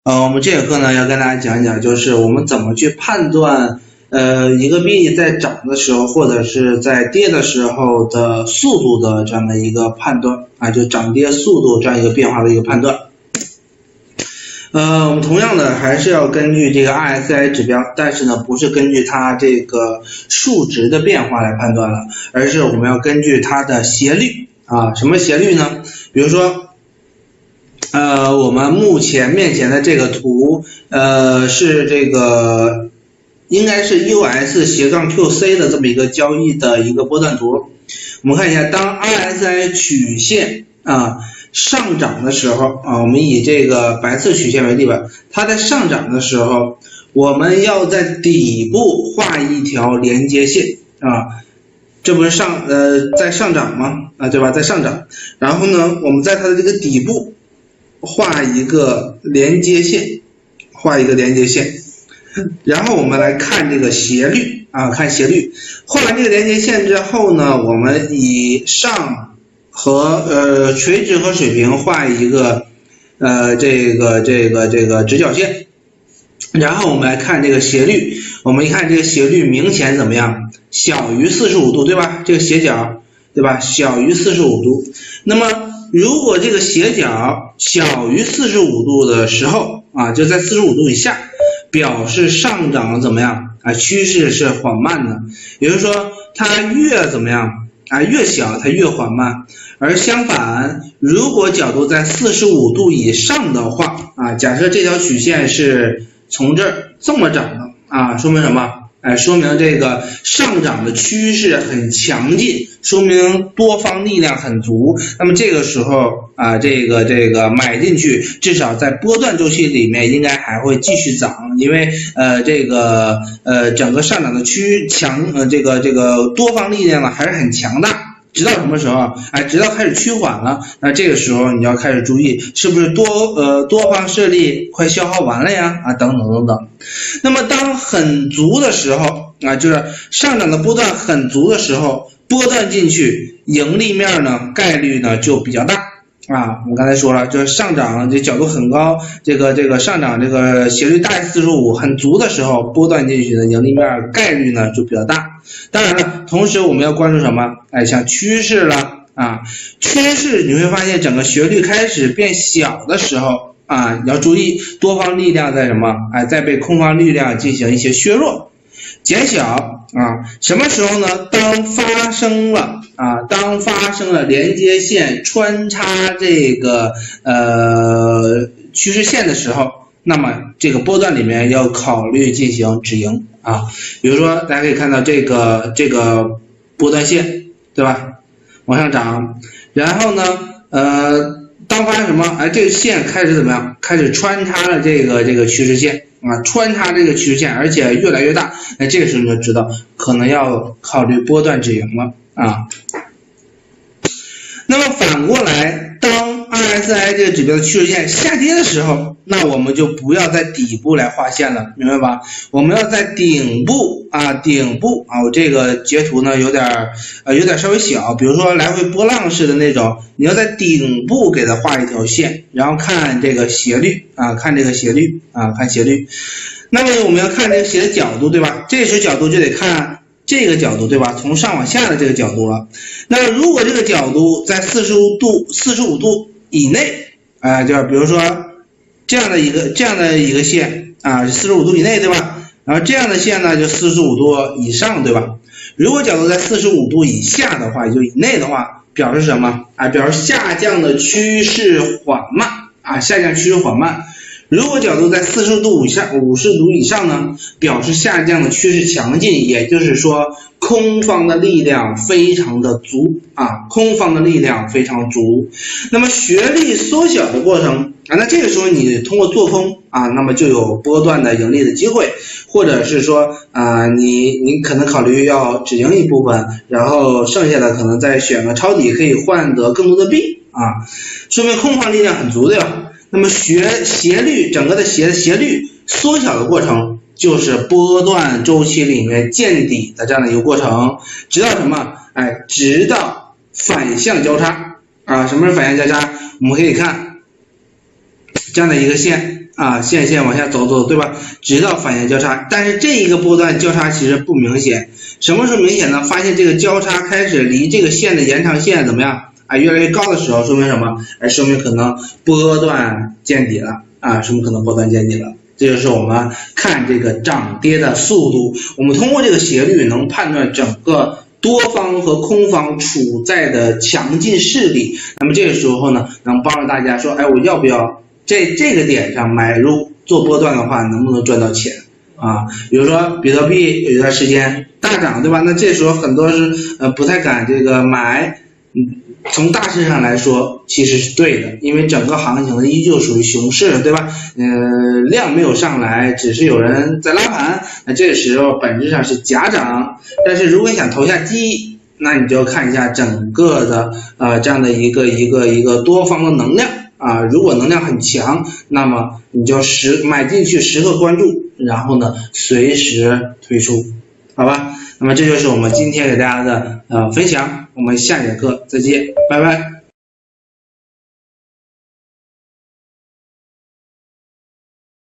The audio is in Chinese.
我们这节课呢要跟大家讲一讲，就是我们怎么去判断一个币在涨的时候或者是在跌的时候的速度的这样的一个判断啊，就涨跌速度这样一个变化的一个判断。我们同样的还是要根据这个 RSI 指标，但是呢不是根据它这个数值的变化来判断了，而是我们要根据它的斜率啊。什么斜率呢？比如说我们面前的这个图，是这个应该是 US-QC 的这么一个交易的一个波段图。我们看一下，当 RSI 曲线上涨的时候我们以这个白色曲线为例吧，它在上涨的时候，我们要在底部画一条连接线这不是在上涨吗？对吧？在上涨，然后呢，我们在它的这个底部画一个连接线，然后我们来看这个斜率看斜率。画完这个连接线之后呢，我们以上和垂直和水平画一个这个直角线，然后我们来看这个斜率。我们一看这个斜率明显怎么样？小于45度，对吧？这个斜角，对吧？小于45度。那么如果这个斜角小于45度的时候就在45度以下，表示上涨怎么样趋势是缓慢的，也就是说它越怎么样越小它越缓慢。而相反，如果角度在45度以上的话假设这条曲线是从这儿这么涨的说明什么？说明这个上涨的趋势很强劲，说明多方力量很足。那么这个时候这个买进去，至少在波段周期里面应该还会继续涨，因为整个上涨的这个多方力量呢还是很强大。直到什么时候直到开始趋缓了，那这个时候你要开始注意，是不是多方势力快消耗完了呀等等等等。那么当很足的时候就是上涨的波段很足的时候，波段进去盈利面呢概率呢就比较大我们刚才说了，就是上涨这角度很高，这个上涨这个斜率大于45很足的时候，波段进去的盈利面概率呢就比较大。当然了，同时我们要关注什么？像趋势了趋势你会发现整个斜率开始变小的时候你要注意多方力量在什么？在被空方力量进行一些削弱、减小什么时候呢？当发生了连接线穿插这个趋势线的时候，那么这个波段里面要考虑进行止盈比如说大家可以看到这个波段线，对吧？往上涨，然后呢当发生什么？这个线开始怎么样？开始穿插了这个趋势线穿插这个趋势线，而且越来越大，这个时候你就知道可能要考虑波段止盈了那么反过来，当 RSI 这个指标的趋势线下跌的时候，那我们就不要在底部来画线了，明白吧？我们要在顶部我这个截图呢有点稍微小，比如说来回波浪式的那种，你要在顶部给它画一条线，然后看这个斜率看斜率。那么我们要看这个斜的角度，对吧？这时候角度就得看这个角度，对吧？从上往下的这个角度了。那么如果这个角度在45度以内就是比如说这样的一个线45度以内，对吧？然后这样的线呢就45度以上，对吧？如果角度在45度以下的话，也就以内的话，表示什么表示下降的趋势缓慢下降趋势缓慢。如果角度在40度以上、50度以上呢，表示下降的趋势强劲，也就是说空方的力量非常的足空方的力量非常足。那么斜率缩小的过程那这个时候你通过做空那么就有波段的盈利的机会，或者是说你可能考虑要止盈一部分，然后剩下的可能再选个抄底，可以换得更多的币说明空方力量很足的呀。那么斜率整个的斜率缩小的过程，就是波段周期里面见底的这样的一个过程，直到什么？直到反向交叉什么是反向交叉？我们可以看这样的一个线线线往下走，对吧？直到反向交叉，但是这一个波段交叉其实不明显。什么时候明显呢？发现这个交叉开始离这个线的延长线怎么样越来越高的时候，说明什么？说明可能波段见底了什么可能波段见底了？这就是我们看这个涨跌的速度。我们通过这个斜率能判断整个多方和空方处在的强劲势力。那么这个时候呢，能帮助大家说，我要不要在这个点上买入做波段的话，能不能赚到钱比如说比特币有一段时间大涨，对吧？那这时候很多是不太敢这个买。从大势上来说其实是对的，因为整个行情呢依旧属于熊市，对吧？量没有上来，只是有人在拉盘，那这个时候本质上是假涨。但是如果你想投下机，那你就要看一下整个的这样的一个多方的能量如果能量很强，那么你就买进去时刻关注，然后呢随时推出，好吧？那么这就是我们今天给大家的分享，我们下节课再见，拜拜。